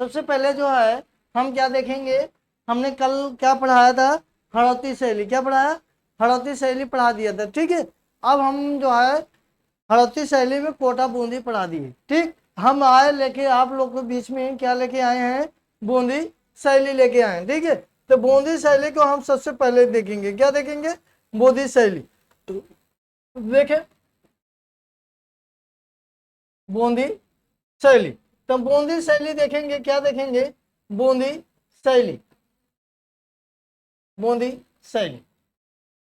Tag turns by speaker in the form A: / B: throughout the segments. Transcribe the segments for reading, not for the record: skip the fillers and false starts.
A: सबसे पहले जो है हम क्या देखेंगे, हमने कल क्या पढ़ाया था, हड़ौती शैली। क्या पढ़ाया, हड़ौती शैली पढ़ा दिया था, ठीक है। अब हम जो है हड़ौती शैली में कोटा बूंदी पढ़ा दिए, ठीक। हम आए लेके आप लोग के बीच में क्या लेके आए हैं, बूंदी शैली लेके आए हैं, ठीक है। तो बूंदी शैली को हम सबसे पहले देखेंगे, क्या देखेंगे, बूंदी शैली। तो देखें बूंदी शैली, तो बूंदी शैली देखेंगे, क्या देखेंगे, बूंदी शैली। बूंदी शैली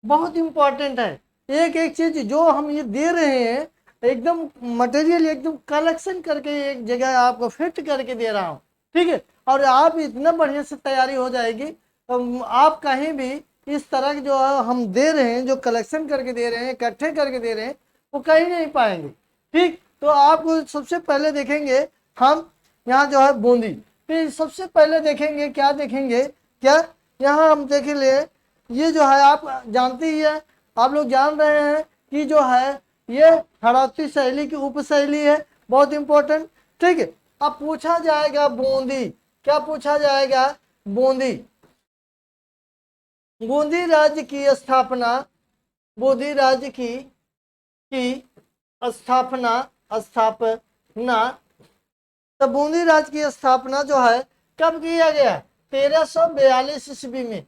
A: बहुत इंपॉर्टेंट है। एक एक चीज जो हम ये दे रहे हैं एकदम मटेरियल एकदम कलेक्शन करके एक जगह आपको फिट करके दे रहा हूँ, ठीक है। और आप इतना बढ़िया से तैयारी हो जाएगी, तो आप कहीं भी इस तरह की जो हम दे रहे हैं, जो कलेक्शन करके दे रहे हैं, इकट्ठे करके दे रहे हैं, वो कहीं नहीं पाएंगे, ठीक। तो आपको सबसे पहले देखेंगे हम यहाँ जो है बूंदी, फिर सबसे पहले देखेंगे क्या देखेंगे, क्या यहाँ हम देख ले, ये जो है आप जानते ही है, आप लोग जान रहे हैं कि जो है ये हड़ौती शैली की उपशैली है, बहुत इंपॉर्टेंट, ठीक है। अब पूछा जाएगा बूंदी, क्या पूछा जाएगा, बूंदी। बूंदी राज्य की स्थापना, बूंदी राज्य की स्थापना स्थापना तो बूंदी राज्य की स्थापना जो है कब किया गया, 1342 ईस्वी में।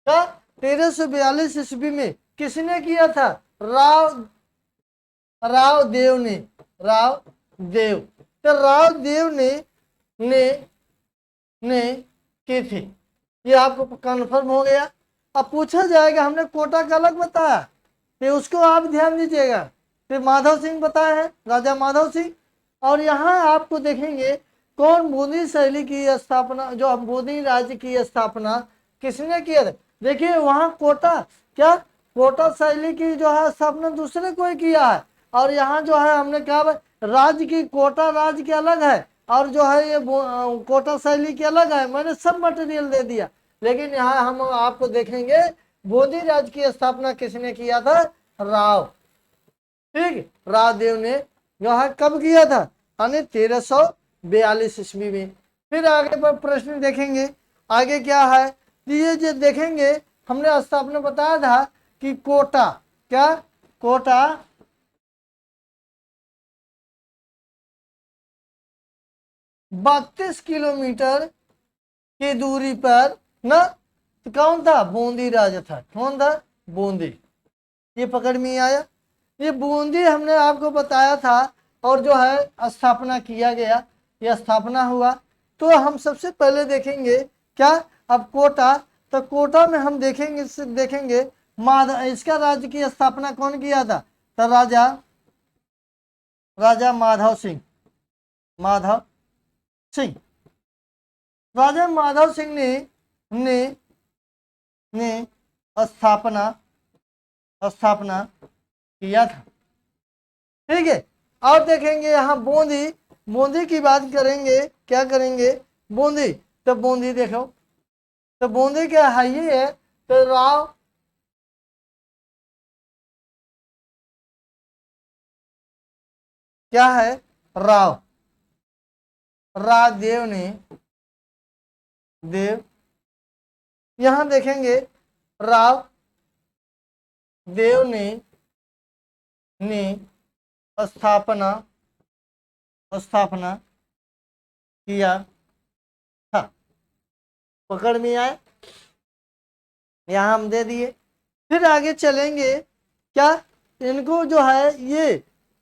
A: का 1342 ईस्वी में किसने किया था, राव देव ने, राव देव। तो राव देव ने की थी, ये आपको कन्फर्म हो गया। अब पूछा जाएगा हमने कोटा का अलग बताया, तो उसको आप ध्यान दीजिएगा। फिर माधव सिंह बताए हैं, राजा माधव सिंह। और यहाँ आपको देखेंगे कौन बूंदी शैली की स्थापना, जो बूंदी राज्य की स्थापना किसने किया था। देखिए वहां कोटा, क्या कोटा शैली की जो है स्थापना दूसरे कोई किया है, और यहाँ जो है हमने कहा राज्य की, कोटा राज्य की अलग है, और जो है ये कोटा शैली की अलग है। मैंने सब मटेरियल दे दिया, लेकिन यहाँ हम आपको देखेंगे बूंदी राज्य की स्थापना किसने किया था, राव, ठीक, रावदेव ने जो है कब किया था, यानी 1342 ईस्वी में। फिर आगे पर प्रश्न देखेंगे, आगे क्या है, ये जो देखेंगे हमने स्थापना बताया था कि कोटा, क्या कोटा 32 किलोमीटर की दूरी पर ना, तो कौन था, बूंदी राजा था, कौन था, बूंदी। ये पकड़ में आया, ये बूंदी हमने आपको बताया था, और जो है स्थापना किया गया, यह स्थापना हुआ। तो हम सबसे पहले देखेंगे क्या, अब कोटा, तो कोटा में हम देखेंगे माधव, इसका राज्य की स्थापना कौन किया था, तो राजा माधव सिंह, माधव सिंह। राजा माधव सिंह ने ने स्थापना किया था, ठीक है। और देखेंगे यहाँ बूंदी, बूंदी की बात करेंगे, क्या करेंगे, बूंदी। तो बूंदी देखो, तो बूंदी क्या है, ये है तो राव, क्या है, राव, राजदेव ने, देव, यहां देखेंगे राव देव ने स्थापना किया था, पकड़ में आए, यहां हम दे दिए। फिर आगे चलेंगे, क्या इनको जो है ये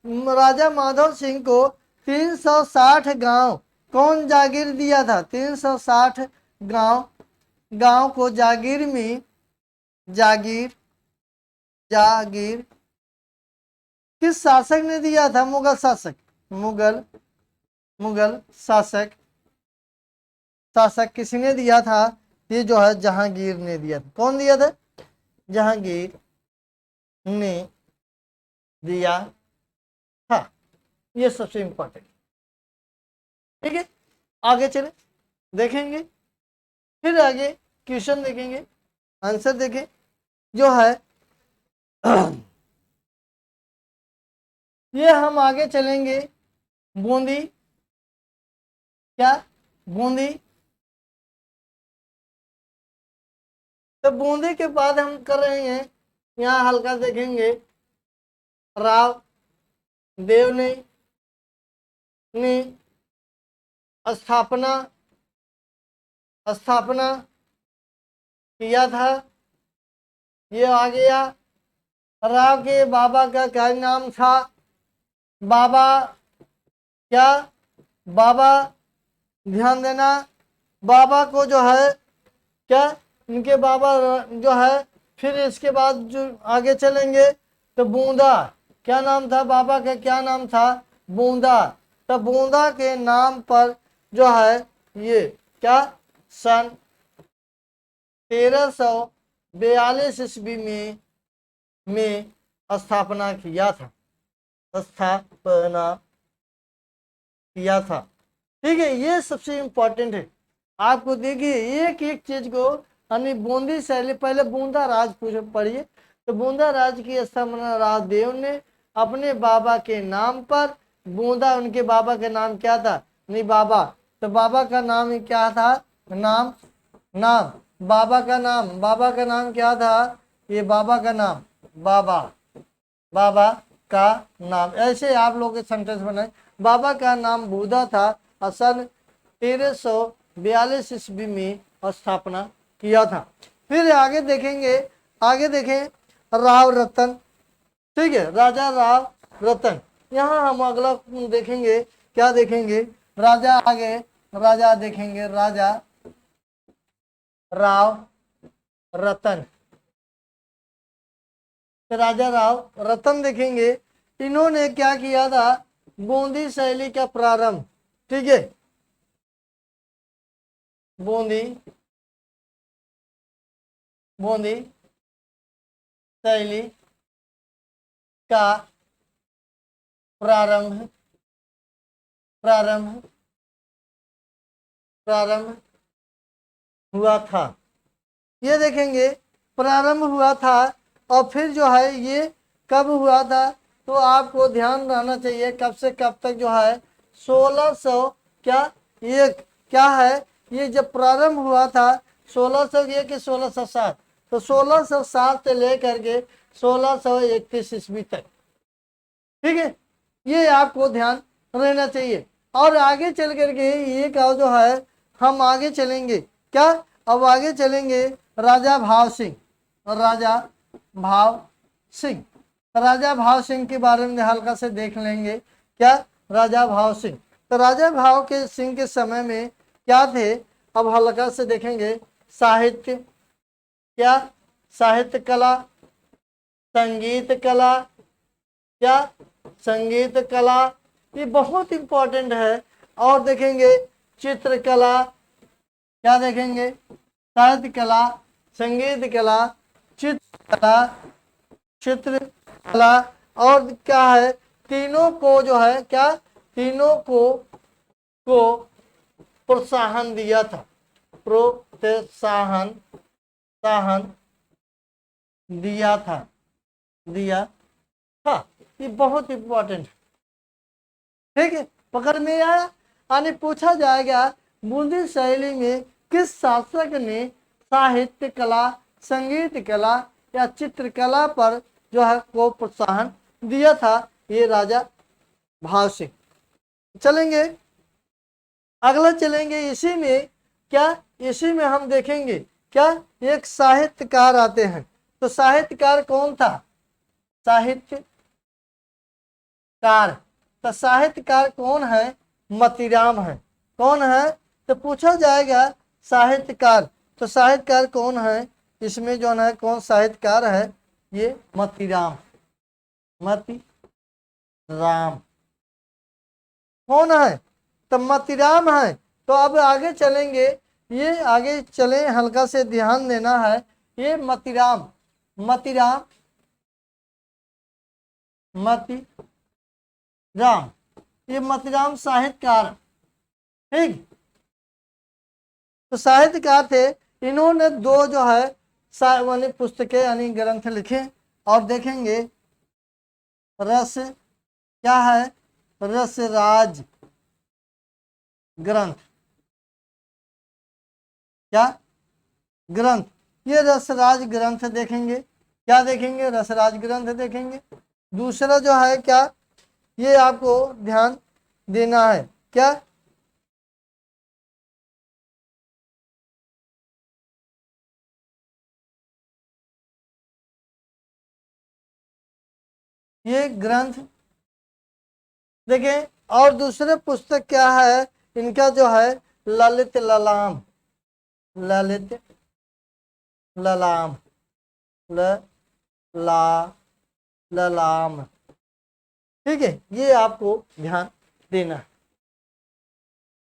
A: राजा माधव सिंह को 360 गांव कौन जागीर दिया था, 360 गांव, गांव को जागीर में, जागीर किस शासक ने दिया था, मुगल शासक, मुगल शासक किसने दिया था, ये जो है जहांगीर ने दिया था। कौन दिया था, जहांगीर ने दिया था, ये सबसे इंपॉर्टेंट, ठीक है। आगे चले देखेंगे, फिर आगे क्वेश्चन देखेंगे, आंसर देखें जो है ये हम आगे चलेंगे, बूंदी क्या बूंदी। तो बूंदी के बाद हम कर रहे हैं, यहाँ हल्का देखेंगे राव देव ने स्थापना स्थापना किया था। ये आ गया। राव के बाबा का क्या नाम था? बाबा क्या? बाबा, ध्यान देना, बाबा को जो है क्या, इनके बाबा जो है, फिर इसके बाद जो आगे चलेंगे तो बूंदा, क्या नाम था बाबा का? क्या नाम था? बूंदा। तो बूंदा के नाम पर जो है ये क्या, सन 1342 ईस्वी में स्थापना किया था, स्थापना किया था। ठीक है, ये सबसे इंपॉर्टेंट है। आपको देखिए एक एक चीज को, यानी बूंदी शैली, पहले बूंदा राज पढ़िए। तो बूंदा राज की स्थापना राजदेव ने अपने बाबा के नाम पर, बूंदा उनके बाबा का नाम क्या था? नहीं बाबा, तो बाबा का नाम क्या था? नाम बाबा का नाम क्या था? ये बाबा का नाम, बाबा का नाम, ऐसे आप लोग के सेंटेंस बनाए। बाबा का नाम बूंदा था और सन 1342 ईस्वी में स्थापना किया था। फिर आगे देखेंगे, आगे देखें राव रतन। ठीक है, राजा राव रतन। यहाँ हम अगला देखेंगे, क्या देखेंगे? राजा, आगे राजा देखेंगे, राजा राव रतन। राजा राव रतन देखेंगे, इन्होंने क्या किया था? बूंदी शैली का प्रारंभ, ठीक है, बूंदी शैली का प्रारंभ हुआ था। ये देखेंगे प्रारंभ हुआ था, और फिर जो है ये कब हुआ था? तो आपको ध्यान रहना चाहिए कब से कब तक जो है 1600 क्या, ये क्या है, ये जब प्रारंभ हुआ था 1601 कि 1607, तो 1607 से लेकर के 1631 ईस्वी तक। ठीक है, ये आपको ध्यान रहना चाहिए। और आगे चल करके ये क्या जो है, हम आगे चलेंगे क्या, अब आगे चलेंगे राजा भाव सिंह। राजा भाव सिंह, राजा भाव सिंह के बारे में हल्का से देख लेंगे क्या, राजा भाव सिंह। तो राजा भाव के सिंह के समय में क्या थे, अब हल्का से देखेंगे। साहित्य, क्या, साहित्य कला, संगीत कला, क्या, संगीत कला, ये बहुत इंपॉर्टेंट है। और देखेंगे चित्रकला, क्या देखेंगे? साहित्य कला, संगीत कला, चित्रकला, और क्या है, तीनों को जो है क्या, तीनों को प्रोत्साहन दिया था, प्रोत्साहन दिया था। ये बहुत इंपॉर्टेंट, ठीक है, पकड़ में आया। यानी पूछा जाएगा बूंदी शैली में किस शासक ने साहित्य कला, संगीत कला या चित्रकला पर जो है को प्रोत्साहन दिया था? ये राजा भाव सिंह। चलेंगे अगला, चलेंगे इसी में क्या, इसी में हम देखेंगे क्या, एक साहित्यकार आते हैं। तो साहित्यकार कौन था? साहित्यकार, तो साहित्यकार कौन है? मोतीराम है। कौन है? तो पूछा जाएगा साहित्यकार, तो साहित्यकार कौन है? इसमें जो है कौन साहित्यकार है? ये मोतीराम कौन है? तो मोतीराम है। तो अब आगे चलेंगे, ये आगे चले, हल्का से ध्यान देना है। ये मोतीराम ये मोतीराम साहित्यकार, ठीक, तो साहित्यकार थे। इन्होंने दो जो है यानी पुस्तकें यानी ग्रंथ लिखे, और देखेंगे रस, क्या है? रसराज ग्रंथ, क्या ग्रंथ, ये रसराज ग्रंथ देखेंगे। क्या देखेंगे? रसराज ग्रंथ देखेंगे। दूसरा जो है क्या, ये आपको ध्यान देना है, क्या ये ग्रंथ देखें। और दूसरे पुस्तक क्या है इनका जो है ललित ललाम, ललित ललाम, ल ला ललाम, ठीक है, ये आपको ध्यान देना है।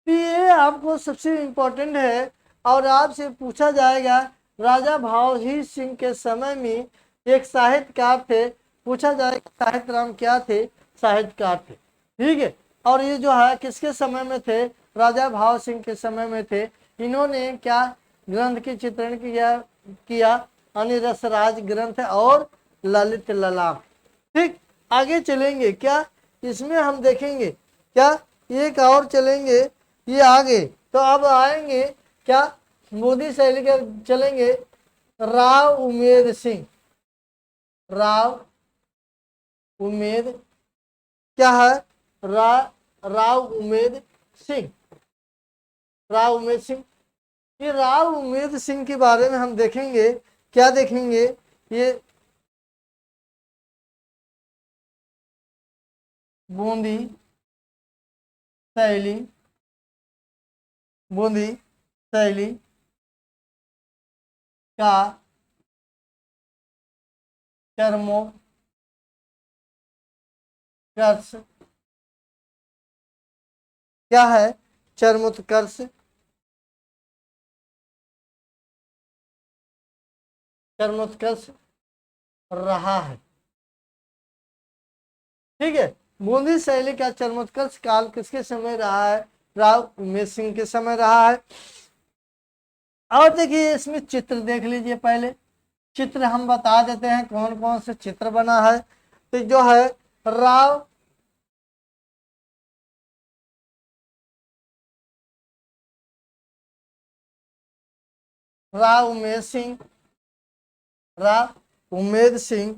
A: तो ये आपको सबसे इम्पोर्टेंट है। और आपसे पूछा जाएगा राजा भावहीर सिंह के समय में एक साहित्यकार थे, पूछा जाएगा साहित्य राम क्या थे, साहित्यकार थे, ठीक है। और ये जो है किसके समय में थे, राजा भाव सिंह के समय में थे। इन्होंने क्या ग्रंथ की चित्रण किया यानी रसराज ग्रंथ और ललित ललाम। ठीक, आगे चलेंगे क्या, इसमें हम देखेंगे क्या, एक और चलेंगे ये आगे। तो अब आएंगे क्या, मोदी शैली के चलेंगे राव उमेद सिंह, राव उमेद क्या है, राव उमेद सिंह, राव उमेद सिंह। ये राव उमेद सिंह के बारे में हम देखेंगे, क्या देखेंगे, ये बूंदी शैली, बूंदी शैली का चरमोत्कर्ष क्या है, चरमोत्कर्ष, चरमोत्कर्ष रहा है, ठीक है। बूंदी शैली का चरमोत्कर्ष काल किसके समय रहा है, राव उमेद सिंह के समय रहा है। और देखिए इसमें चित्र देख लीजिए, पहले चित्र हम बता देते हैं कौन कौन से चित्र बना है। तो जो है राव उमेद सिंह, राव उमेद सिंह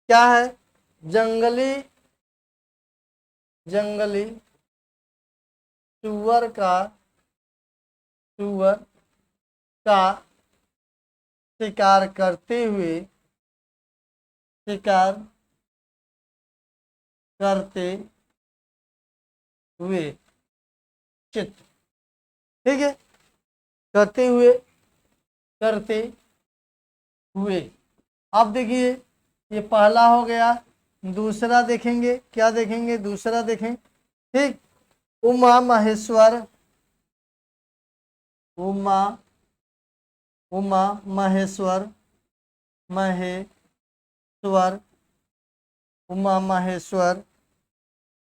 A: क्या है, जंगली सुअर का शिकार करते हुए चित्र, ठीक है, करते हुए। अब देखिए ये पहला हो गया। दूसरा देखेंगे, क्या देखेंगे, दूसरा देखें, ठीक, उमा महेश्वर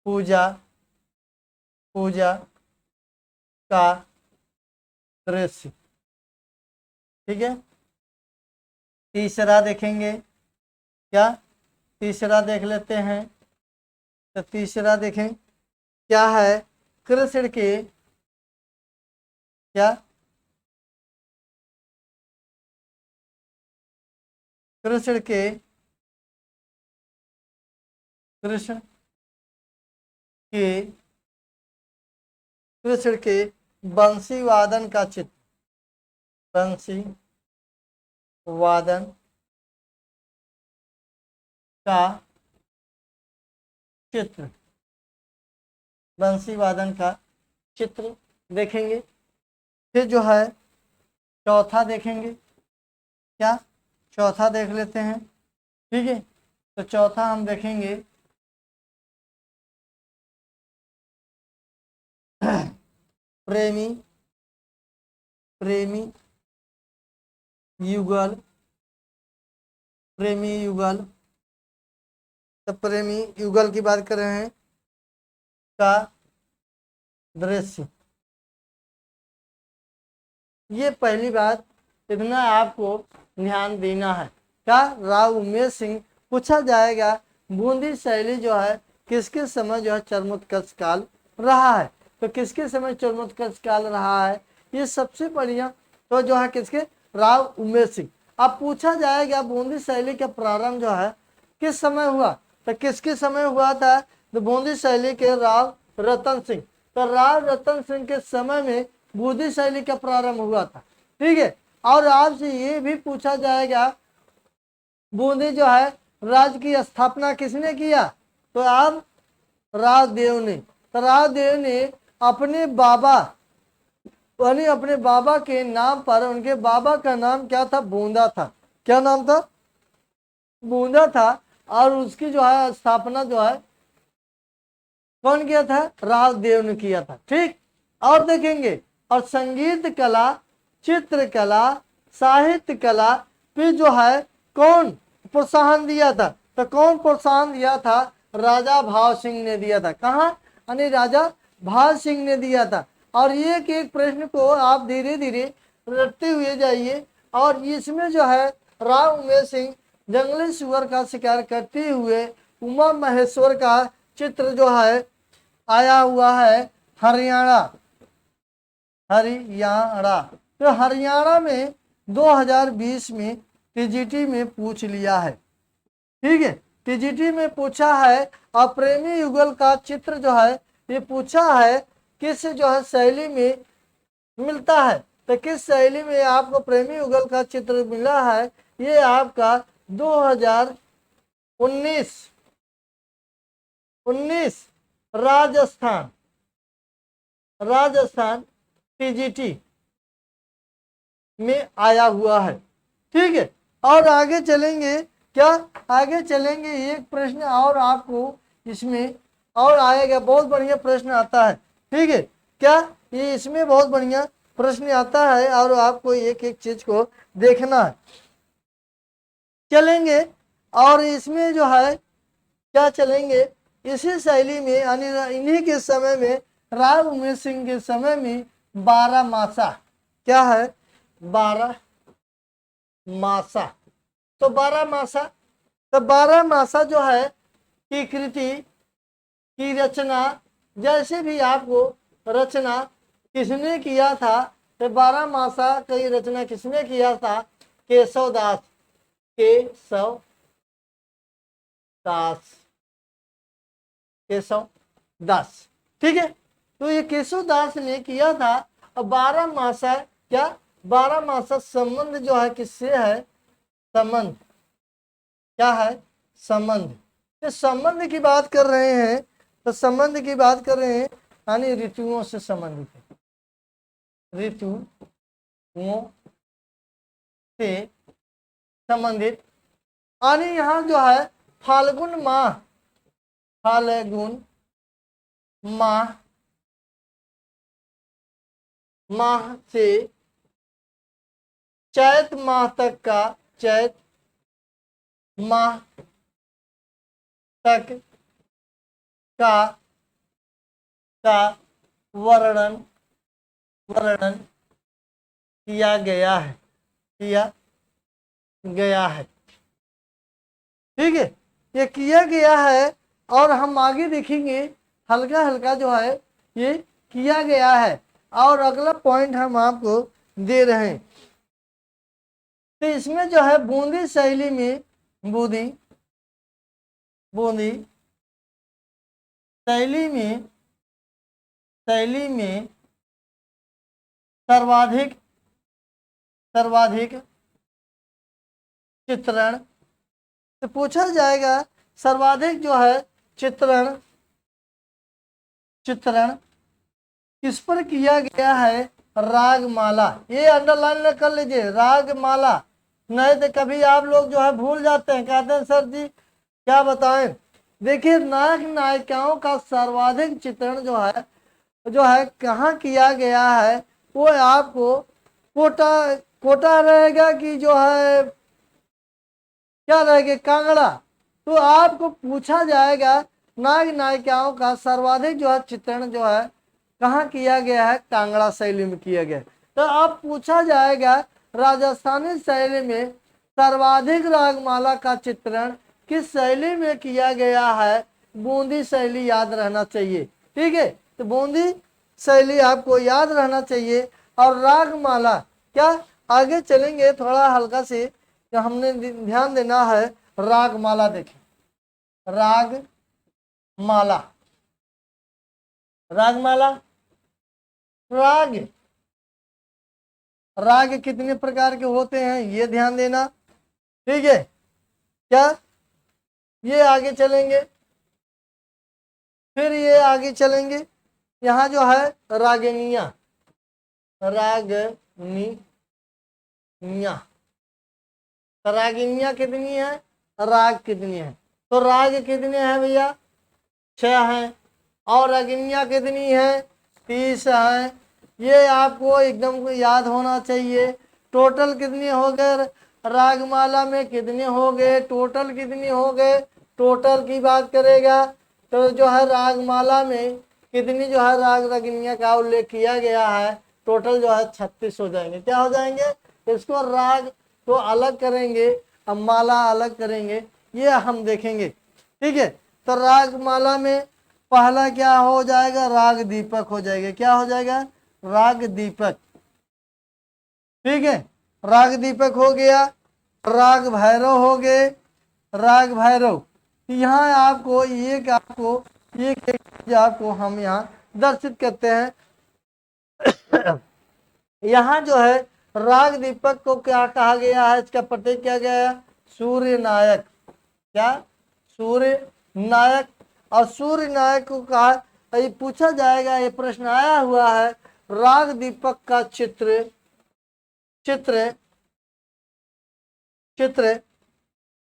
A: पूजा का दृश्य, ठीक है। तीसरा देखेंगे, क्या तीसरा देख लेते हैं। तो तीसरा देखें क्या है, कृष्ण के क्या, कृष्ण के बंसी वादन का चित्र, बंसी वादन का चित्र, बंसी वादन का चित्र देखेंगे। फिर जो है चौथा देखेंगे, क्या चौथा देख लेते हैं, ठीक है। तो चौथा हम देखेंगे प्रेमी युगल, तो प्रेमी युगल की बात कर रहे हैं का दृश्य। ये पहली बात, इतना आपको ध्यान देना है। क्या राव उमेद सिंह पूछा जाएगा बूंदी शैली जो है किसके समय जो है चरमोत्कर्ष काल रहा है। तो किसके समय चरमोत्कर्ष काल रहा है, ये सबसे बढ़िया तो जो है किसके, राव उमेश सिंह। अब पूछा जाएगा बूंदी शैली का प्रारंभ जो है किस समय हुआ, तो किसके समय हुआ था, तो बूंदी शैली के राव रतन सिंह। तो राव रतन सिंह के समय में बूंदी शैली का प्रारंभ हुआ था। ठीक है, और आपसे ये भी पूछा जाएगा बूंदी जो है राज्य की स्थापना किसने किया, तो आप रावदेव ने। तो रावदेव ने अपने बाबा यानी अपने बाबा के नाम पर, उनके बाबा का नाम क्या था, बूंदा था। क्या नाम था, बूंदा था। और उसकी जो है स्थापना जो है कौन किया था, रावदेव ने किया था। ठीक, और देखेंगे, और संगीत कला, चित्रकला, साहित्य कला पे जो है कौन प्रोत्साहन दिया था, तो कौन प्रोत्साहन दिया था, राजा भाव सिंह ने दिया था। कहाँ, यानी राजा भाव सिंह ने दिया था। और एक एक प्रश्न को आप धीरे धीरे रटते हुए जाइए। और इसमें जो है राव उमेश सिंह जंगली सुअर का शिकार करते हुए उमा महेश्वर का चित्र जो है आया हुआ है हरियाणा। हरियाणा, तो हरियाणा में 2020 में टीजीटी में पूछ लिया है। ठीक है, टीजीटी में पूछा है। और प्रेमी युगल का चित्र जो है ये पूछा है किस जो है शैली में मिलता है, तो किस शैली में आपको प्रेमी युगल का चित्र मिला है, ये आपका 2019 राजस्थान टीजीटी में आया हुआ है। ठीक है, और आगे चलेंगे, क्या आगे चलेंगे, एक प्रश्न और आपको इसमें और आएगा, बहुत बढ़िया प्रश्न आता है। ठीक है, क्या ये इसमें बहुत बढ़िया प्रश्न आता है और आपको एक एक चीज को देखना है। चलेंगे, और इसमें जो है क्या चलेंगे, इसी शैली में यानी इन्हीं के समय में, राव उमेश सिंह के समय में 12 मासा, क्या है, 12 मासा। तो 12 मासा, तो 12 मासा जो है की कृति की रचना, जैसे भी आपको रचना किसने किया था, तो 12 मासा की रचना किसने किया था, केशव दास ठीक है, तो ये केशव दास ने किया था। और 12 मासा, क्या 12 मासा संबंध जो है किससे है, संबंध, क्या है, संबंध। तो संबंध की बात कर रहे हैं, तो संबंध की बात कर रहे हैं यानी ऋतुओं से संबंधित है, ऋतुओं से संबंधित। यानी यहाँ जो है फाल्गुन माह से चैत माह तक का, चैत माह तक का वर्णन किया गया है। ठीक है, ये किया गया है। और हम आगे देखेंगे, हल्का हल्का जो है ये किया गया है। और अगला पॉइंट हम आपको दे रहे हैं, तो इसमें जो है बूंदी शैली में, बूंदी शैली में सर्वाधिक चित्रण, तो पूछा जाएगा सर्वाधिक जो है चित्रण किस पर किया गया है, रागमाला। ये अंडरलाइन कर लीजिए, रागमाला। नहीं तो कभी आप लोग जो है भूल जाते हैं, कहते हैं सर जी क्या बताएं। देखिए, नायक नायिकाओं का सर्वाधिक चित्रण जो है कहाँ किया गया है, वो आपको कोटा रहेगा कि जो है क्या रहेगा, कांगड़ा। तो आपको पूछा जाएगा नायक नायिकाओं का सर्वाधिक जो है चित्रण जो है कहाँ किया गया है, कांगड़ा शैली में किया गया। तो अब पूछा जाएगा राजस्थानी शैली में सर्वाधिक रागमाला का चित्रण किस शैली में किया गया है, बूंदी शैली याद रहना चाहिए। ठीक है, तो बूंदी शैली आपको याद रहना चाहिए। और रागमाला क्या आगे चलेंगे थोड़ा हल्का से, तो हमने ध्यान देना है राग माला। देखें राग माला, राग माला, राग, राग कितने प्रकार के होते हैं ये ध्यान देना। ठीक है, क्या ये आगे चलेंगे, फिर ये आगे चलेंगे, यहाँ जो है रागिनिया, रागिनिया, रागिनिया कितनी है, राग कितनी है, तो राग कितने हैं भैया 6 हैं, और रागिनिया कितनी है 30 है। ये आपको एकदम याद होना चाहिए। टोटल कितने हो गए रागमाला में, कितने हो गए, टोटल कितने हो गए, टोटल की बात करेगा तो जो है रागमाला में कितनी जो है राग रागिनिया का उल्लेख किया गया है, टोटल जो है 36 हो जाएंगे। क्या हो जाएंगे, इसको राग तो अलग करेंगे, अब माला अलग करेंगे, ये हम देखेंगे। ठीक है, तो रागमाला में पहला क्या हो जाएगा, राग दीपक हो जाएगा। क्या हो जाएगा, राग दीपक। ठीक है, राग दीपक हो गया, राग भैरव हो गए, राग भैरव। यहाँ आपको एक आपको हम यहाँ दर्शित करते हैं। यहाँ जो है राग दीपक को क्या कहा गया है, इसका प्रतीक क्या गया है, सूर्य नायक। क्या, सूर्य नायक। और सूर्य नायक को कहा, ये पूछा जाएगा, ये प्रश्न आया हुआ है, राग दीपक का चित्र चित्र चित्र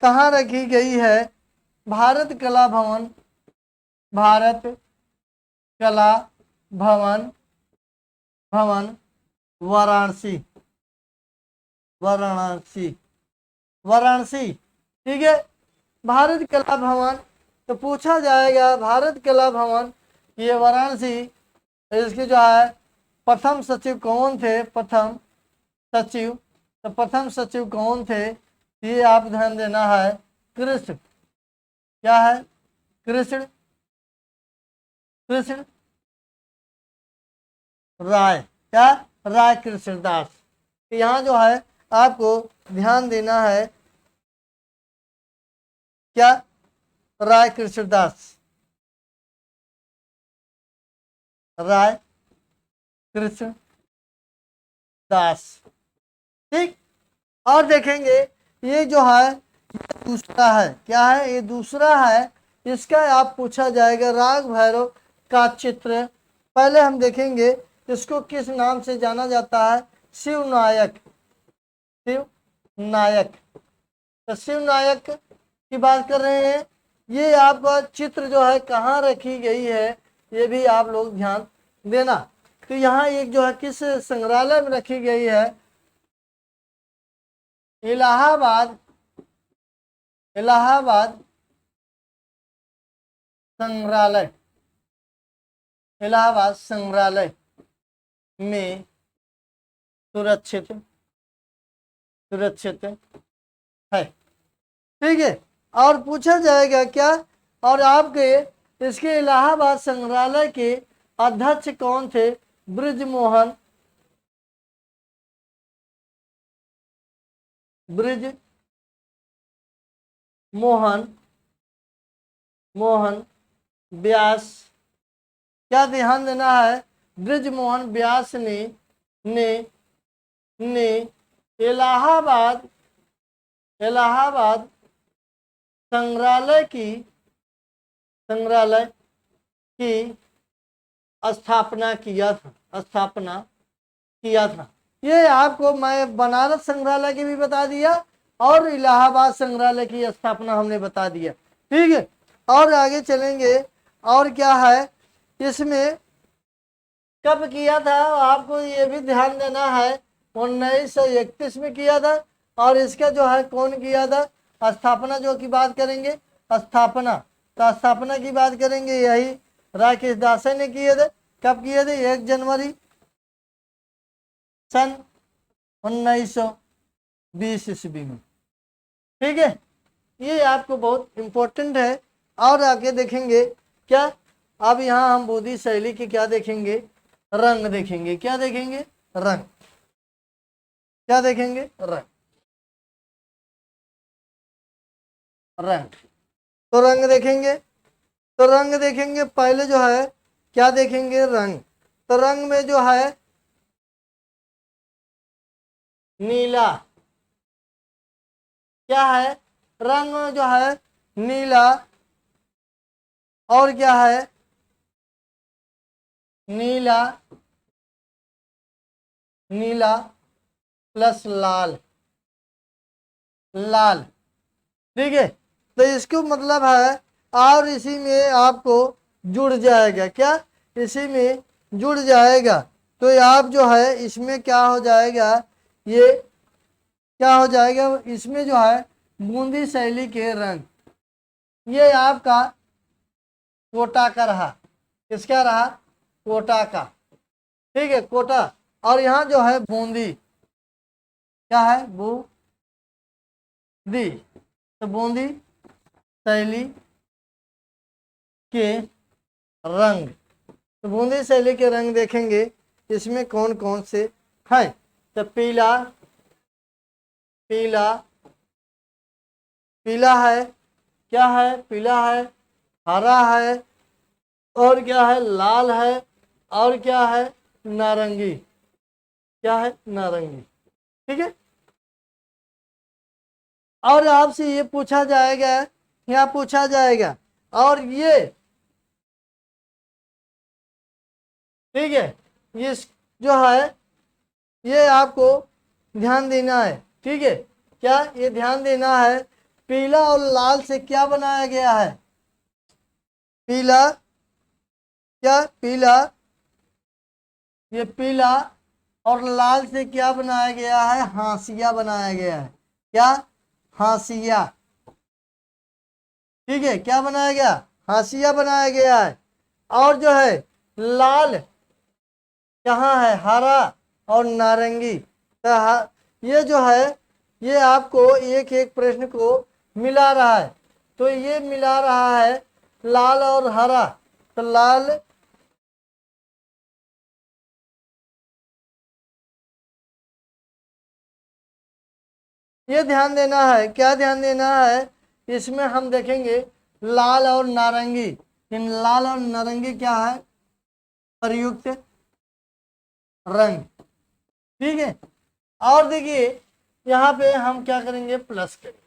A: कहाँ रखी गई है, भारत कला भवन, भारत कला भवन भवन वाराणसी, वाराणसी, वाराणसी। ठीक है, भारत कला भवन, तो पूछा जाएगा भारत कला भवन ये वाराणसी, इसके जो है प्रथम सचिव कौन थे, प्रथम सचिव, तो प्रथम सचिव कौन थे, ये आप ध्यान देना है, कृष्ण, क्या है, कृष्ण, कृष्ण राय, क्या, राय कृष्णदास। यहाँ जो है आपको ध्यान देना है, क्या, राय कृष्णदास, राय कृष्ण दास। ठीक, और देखेंगे ये जो है दूसरा है, क्या है, ये दूसरा है, इसका आप पूछा जाएगा राग भैरव का चित्र। पहले हम देखेंगे इसको किस नाम से जाना जाता है, शिव नायक, शिव नायक। तो शिव नायक की बात कर रहे हैं, ये आपका चित्र जो है कहाँ रखी गई है, ये भी आप लोग ध्यान देना। तो यहाँ एक जो है किस संग्रहालय में रखी गई है, इलाहाबाद, इलाहाबाद संग्रहालय, इलाहाबाद संग्रहालय में सुरक्षित सुरक्षित है। ठीक है, और पूछा जाएगा क्या, और आपके इसके इलाहाबाद संग्रहालय के अध्यक्ष कौन थे, ब्रिजमोहन, ब्रिज मोहन, मोहन व्यास। क्या ध्यान देना है, ब्रिजमोहन व्यास ने ने इलाहाबाद, इलाहाबाद संग्रहालय की स्थापना किया था, स्थापना किया था। ये आपको मैं बनारस संग्रहालय की भी बता दिया और इलाहाबाद संग्रहालय की स्थापना हमने बता दिया। ठीक है, और आगे चलेंगे, और क्या है इसमें कब किया था, आपको ये भी ध्यान देना है, 1931 में किया था। और इसका जो है कौन किया था, स्थापना जो की बात करेंगे, स्थापना, तो स्थापना की बात करेंगे यही राकेश दासे ने किए थे। कब किए थे, 1 जनवरी सन 1920 ईस्वी में। ठीक है, ये आपको बहुत इंपॉर्टेंट है। और आगे देखेंगे क्या, अब यहाँ हम बोधि शैली की क्या देखेंगे, रंग देखेंगे। क्या देखेंगे, रंग। क्या देखेंगे? रंग। रंग, तो रंग देखेंगे। तो रंग देखेंगे, पहले जो है क्या देखेंगे? रंग। तो रंग में जो है नीला, क्या है? रंग में जो है नीला, और क्या है? नीला, नीला प्लस लाल, लाल। ठीक है, तो इसको मतलब है, और इसी में आपको जुड़ जाएगा, क्या? इसी में जुड़ जाएगा। तो आप जो है इसमें क्या हो जाएगा? ये क्या हो जाएगा? इसमें जो है बूंदी शैली के रंग, ये आपका कोटा का रहा। किसका रहा? कोटा का। ठीक है, कोटा। और यहाँ जो है बूंदी, क्या है? बूंदी। तो बूंदी शैली के रंग, तो बूंदी शैली के रंग देखेंगे, इसमें कौन कौन से हैं? तो पीला, पीला, पीला है, क्या है? पीला है, हरा है, और क्या है? लाल है, और क्या है? नारंगी। क्या है? नारंगी। ठीक है, और आपसे ये पूछा जाएगा, यहाँ पूछा जाएगा, और ये, ठीक है, ये जो है ये आपको ध्यान देना है। ठीक है, क्या? ये ध्यान देना है, पीला और लाल से क्या बनाया गया है? पीला, क्या? पीला, ये पीला और लाल से क्या बनाया गया है? हाशिया बनाया गया है। क्या? हाशिया। ठीक है, क्या बनाया गया? हाशिया बनाया गया है। और जो है लाल कहाँ है? हरा और नारंगी। तो ये जो है ये आपको एक एक प्रश्न को मिला रहा है। तो ये मिला रहा है लाल और हरा। तो लाल, ये ध्यान देना है, क्या ध्यान देना है? इसमें हम देखेंगे लाल और नारंगी। इन लाल और नारंगी क्या है? प्रयुक्त रंग। ठीक है, और देखिए यहाँ पे हम क्या करेंगे? प्लस करेंगे।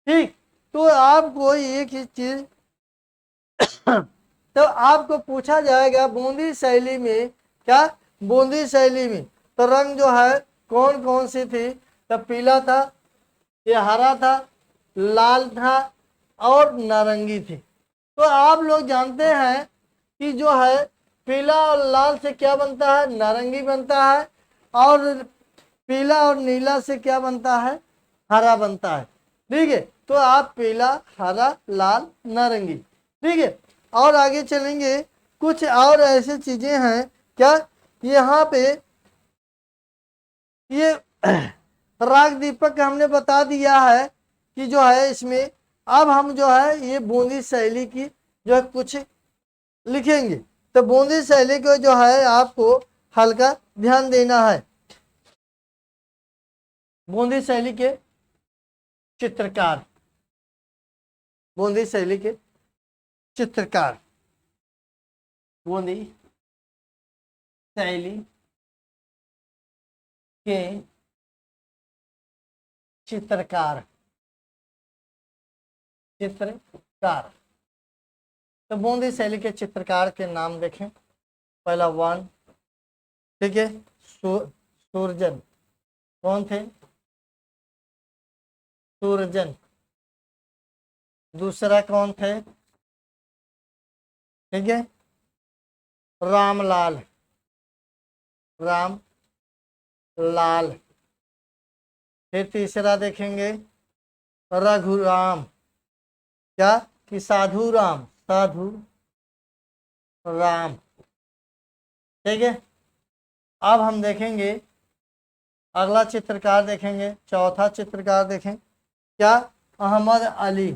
A: ठीक, तो आपको एक ही चीज तो आपको पूछा जाएगा बूंदी शैली में, क्या? बूंदी शैली में तो रंग जो है कौन कौन सी थी? तो पीला था, ये हरा था, लाल था, और नारंगी थी। तो आप लोग जानते हैं कि जो है पीला और लाल से क्या बनता है? नारंगी बनता है। और पीला और नीला से क्या बनता है? हरा बनता है। ठीक है, तो आप पीला, हरा, लाल, नारंगी। ठीक है, और आगे चलेंगे, कुछ और ऐसे चीजें हैं, क्या? यहाँ पे ये राग दीपक हमने बता दिया है कि जो है इसमें, अब हम जो है ये बूंदी शैली की जो है कुछ लिखेंगे। तो बूंदी शैली को जो है आपको हल्का ध्यान देना है। बूंदी शैली के चित्रकार, बूंदी शैली के चित्रकार, बूंदी शैली के चित्रकार, चित्रकार। तो बूंदी शैली के चित्रकार के नाम देखें। पहला वन, ठीक है, सूरजन। कौन थे? सूरजन। दूसरा कौन थे? ठीक है, रामलाल, राम लाल। फिर तीसरा देखेंगे रघुराम, क्या? कि साधु राम, साधु राम। ठीक है, अब हम देखेंगे अगला चित्रकार, देखेंगे चौथा चित्रकार। देखें, क्या? अहमद अली,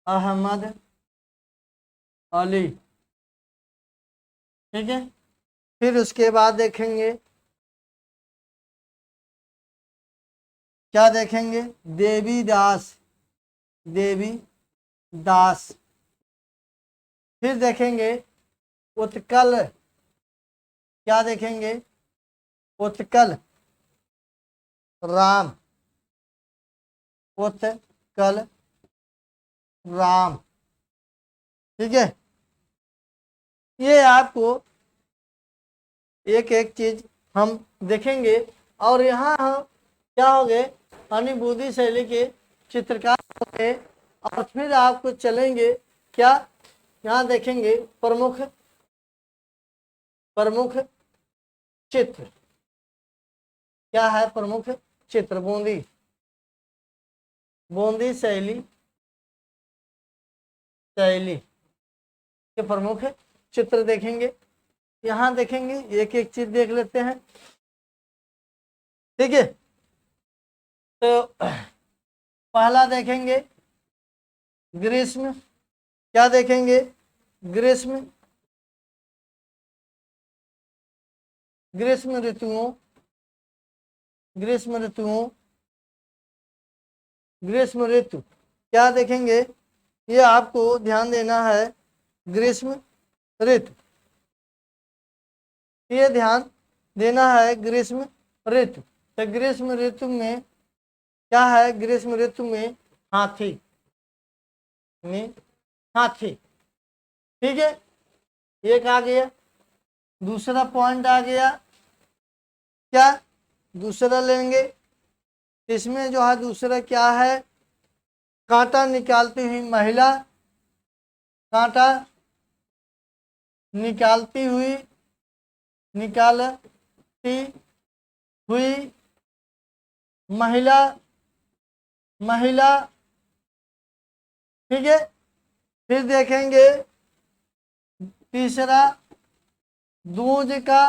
A: अहमद अली। ठीक है, फिर उसके बाद देखेंगे क्या देखेंगे, देवीदास, देवी दास। फिर देखेंगे उत्कल, क्या देखेंगे, उत्कल राम, उत्कल राम। ठीक है, ये आपको एक एक चीज हम देखेंगे। और यहाँ हम क्या हो गए, अनुभूति शैली के चित्रकार हो गए। और फिर आपको चलेंगे क्या, यहाँ देखेंगे प्रमुख, प्रमुख चित्र। क्या है प्रमुख चित्र, बूंदी, बूंदी शैली, शैली के प्रमुख चित्र देखेंगे। यहाँ देखेंगे, एक एक चीज देख लेते हैं। ठीक है, तो पहला देखेंगे ग्रीष्म, क्या देखेंगे, ग्रीष्म, ग्रीष्म ऋतुओं, ग्रीष्म ऋतुओं, ग्रीष्म ऋतु क्या देखेंगे, ये आपको ध्यान देना है, ग्रीष्म ऋतु, ये ध्यान देना है, ग्रीष्म ऋतु। तो ग्रीष्म ऋतु में क्या है, ग्रीष्म ऋतु में हाथी, हाथी। ठीक है, एक आ गया। दूसरा पॉइंट आ गया, क्या, दूसरा लेंगे, इसमें जो है दूसरा क्या है, कांटा निकालती हुई महिला, कांटा निकालती हुई, निकालती हुई महिला, महिला। ठीक है, फिर देखेंगे तीसरा, दूज का,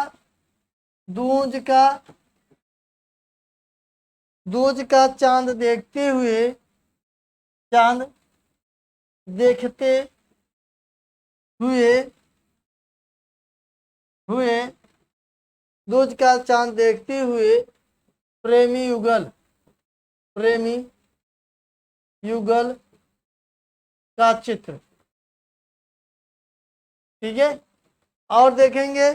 A: दूज का, दूज का चांद देखते हुए, चांद देखते हुए, हुए, दूज का चांद देखते हुए प्रेमी युगल, प्रेमी युगल का चित्र। ठीक है, और देखेंगे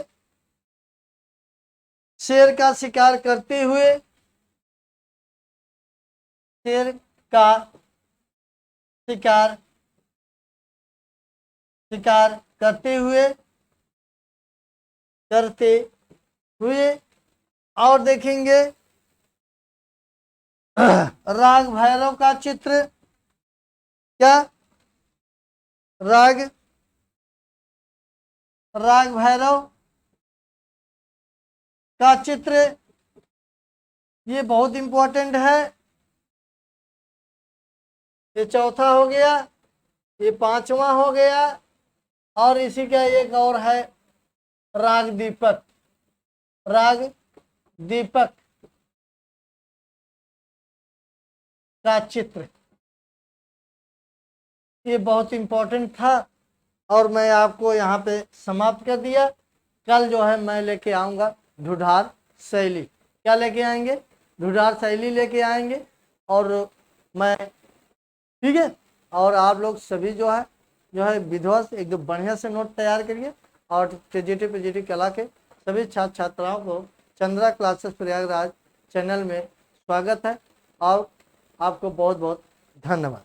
A: शेर का शिकार करते हुए, शेर का शिकार, शिकार करते हुए, करते हुए। और देखेंगे राग भैरव का चित्र, क्या, राग, राग भैरव का चित्र, ये बहुत इंपॉर्टेंट है। ये चौथा हो गया, ये पांचवा हो गया। और इसी का एक और है, राग दीपक, राग दीपक का चित्र, ये बहुत इंपॉर्टेंट था। और मैं आपको यहाँ पे समाप्त कर दिया। कल जो है मैं लेके आऊँगा ढूढ़ार शैली, क्या लेके आएंगे, ढूढ़ार शैली लेके आएंगे। और मैं, ठीक है, और आप लोग सभी जो है विधिवत एकदम बढ़िया से नोट तैयार करिए। और टीजीटी पीजीटी कला के सभी छात्र छात्राओं को चंद्रा क्लासेस प्रयागराज चैनल में स्वागत है। और आपको बहुत बहुत धन्यवाद।